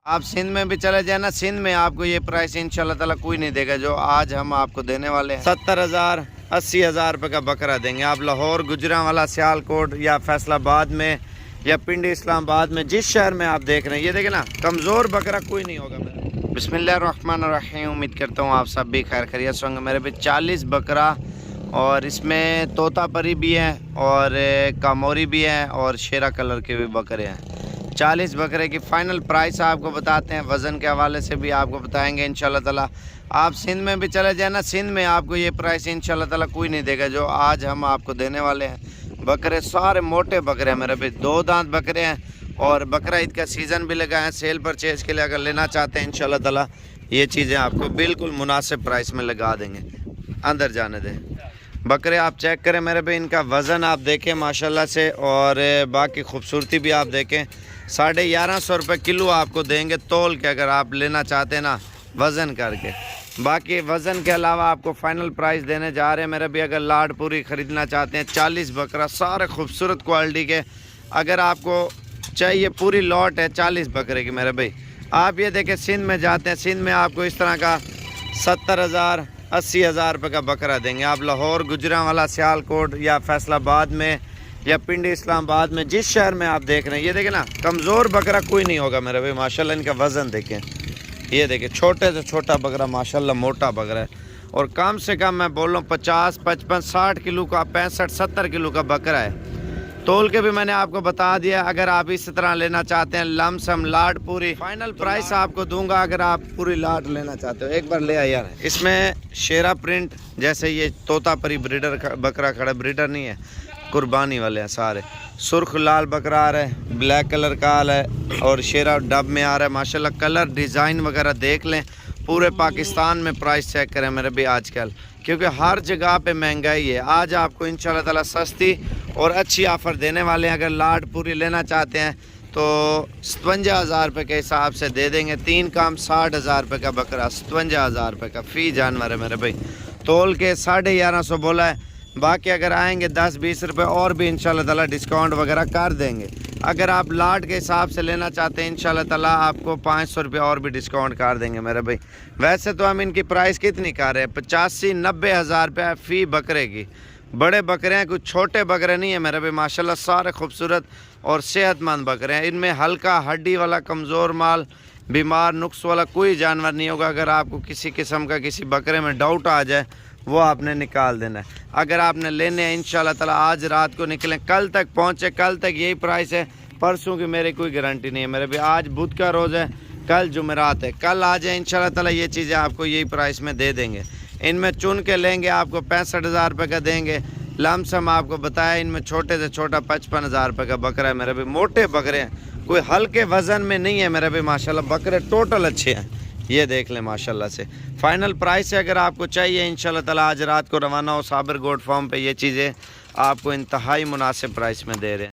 आप सिंध में भी चले जाए ना, सिंध में आपको ये प्राइस इंशाल्लाह ताला कोई नहीं देगा जो आज हम आपको देने वाले हैं। 70,000 80,000 रुपये का बकरा देंगे। आप लाहौर, गुजरांवाला, सियालकोट या फैसलाबाद में या पिंडी इस्लामाबाद में, जिस शहर में आप देख रहे हैं, ये देखें ना, कमज़ोर बकरा कोई नहीं होगा मेरा। बिस्मिल्लाहिर्रहमानिर्रहीम। उम्मीद करता हूँ आप सब भी खैर खैरियत से होंगे। मेरे पे 40 बकरा और इसमें तोता परी भी है और कामोरी भी है और शेरा कलर के भी बकरे हैं। 40 बकरे की फ़ाइनल प्राइस आपको बताते हैं, वज़न के हवाले से भी आपको बताएंगे इंशाल्लाह ताला। आप सिंध में भी चले जाए ना, सिंध में आपको ये प्राइस इंशाल्लाह ताला कोई नहीं देगा जो आज हम आपको देने वाले हैं। बकरे सारे मोटे बकरे हैं मेरे पे, 2 दांत बकरे हैं और बकरा ईद का सीज़न भी लगा है। सेल परचेज़ के लिए अगर लेना चाहते हैं इंशाल्लाह ताला ये चीज़ें आपको बिल्कुल मुनासिब प्राइस में लगा देंगे। अंदर जाने दें। बकरे आप चेक करें मेरे पे, इनका वज़न आप देखें माशाल्लाह से और बाकी खूबसूरती भी आप देखें। 1150 रुपये किलो आपको देंगे तोल के, अगर आप लेना चाहते हैं ना वज़न करके। बाकी वज़न के अलावा आपको फ़ाइनल प्राइस देने जा रहे हैं मेरे भी। अगर लाड पूरी ख़रीदना चाहते हैं, 40 बकरा सारे खूबसूरत क्वालिटी के, अगर आपको चाहिए पूरी लॉट है 40 बकरे की मेरे भाई। आप ये देखें, सिंध में जाते हैं, सिंध में आपको इस तरह का 70,000 80,000 रुपये का बकरा देंगे। आप लाहौर, गुजरांवाला, सियालकोट या फैसलाबाद में या पिंडी इस्लामाबाद में, जिस शहर में आप देख रहे हैं, ये देखें ना, कमज़ोर बकरा कोई नहीं होगा मेरे भाई। माशाल्लाह इनका वज़न देखें, ये देखें, छोटे से छोटा बकरा माशाल्लाह मोटा बकरा है और कम से कम मैं बोल रहा हूँ 50 55 60 किलो का, 65 70 किलो का बकरा है। तोल के भी मैंने आपको बता दिया। अगर आप इस तरह लेना चाहते हैं लमसम लाड पूरी, फाइनल प्राइस आपको दूंगा अगर आप पूरी लाड लेना चाहते हो। एक बार ले आया यार। इसमें शेरा प्रिंट, जैसे ये तोता परी ब्रीडर बकरा खड़ा, ब्रीडर नहीं है, कुर्बानी वाले हैं सारे। सुर्ख लाल बकरा आ रहा है, ब्लैक कलर का आ रहा है और शेरा डब में आ रहा है। माशाल्लाह कलर डिज़ाइन वगैरह देख लें। पूरे पाकिस्तान में प्राइस चेक करें मेरे भी आजकल, क्योंकि हर जगह पे महंगाई है। आज आपको इंशाल्लाह ताला सस्ती और अच्छी ऑफ़र देने वाले हैं। अगर लाड पूरी लेना चाहते हैं तो 57,000 रुपये के हिसाब से दे देंगे। 3 काम 60,000 रुपये का बकरा, 57,000 रुपये का फ़ी जानवर है मेरे भाई। तोल के 1150 बोला है। बाकी अगर आएंगे 10-20 रुपये और भी इंशाल्लाह ताला डिस्काउंट वगैरह कर देंगे। अगर आप लाट के हिसाब से लेना चाहते हैं इंशाल्लाह ताला आपको 500 रुपये और भी डिस्काउंट कर देंगे मेरे भाई। वैसे तो हम इनकी प्राइस कितनी कर रहे हैं, 85-90 हज़ार रुपये फ़ी बकरे की। बड़े बकरे हैं, कुछ छोटे बकरे नहीं है मेरे भाई। माशाल्लाह सारे खूबसूरत और सेहतमंद बकरे हैं। इनमें हल्का हड्डी वाला, कमज़ोर माल, बीमार, नुक्स वाला कोई जानवर नहीं होगा। अगर आपको किसी किस्म का किसी बकरे में डाउट आ जाए वो आपने निकाल देना है। अगर आपने लेने हैं इंशाल्लाह ताला आज रात को निकलें, कल तक पहुँचे, कल तक यही प्राइस है। परसों की मेरी कोई गारंटी नहीं है मेरे भी। आज बुध का रोज़ है, कल जुमेरात है, कल आ जाए इंशाल्लाह ताला ये चीज़ें आपको यही प्राइस में दे देंगे। इनमें चुन के लेंगे आपको 65,000 रुपये का देंगे। लमसम आपको बताया, इनमें छोटे से छोटा 55,000 रुपये का बकरा है मेरे भी। मोटे बकरे हैं, कोई हल्के वज़न में नहीं है मेरे भी। माशाल्लाह बकरे टोटल अच्छे हैं, ये देख लें माशाल्लाह से। फ़ाइनल प्राइस है, अगर आपको चाहिए इंशाल्लाह ताला आज रात को रवाना हो साबिर गोट फार्म पे, ये चीज़ें आपको इंतहाई मुनासिब प्राइस में दे रहे हैं।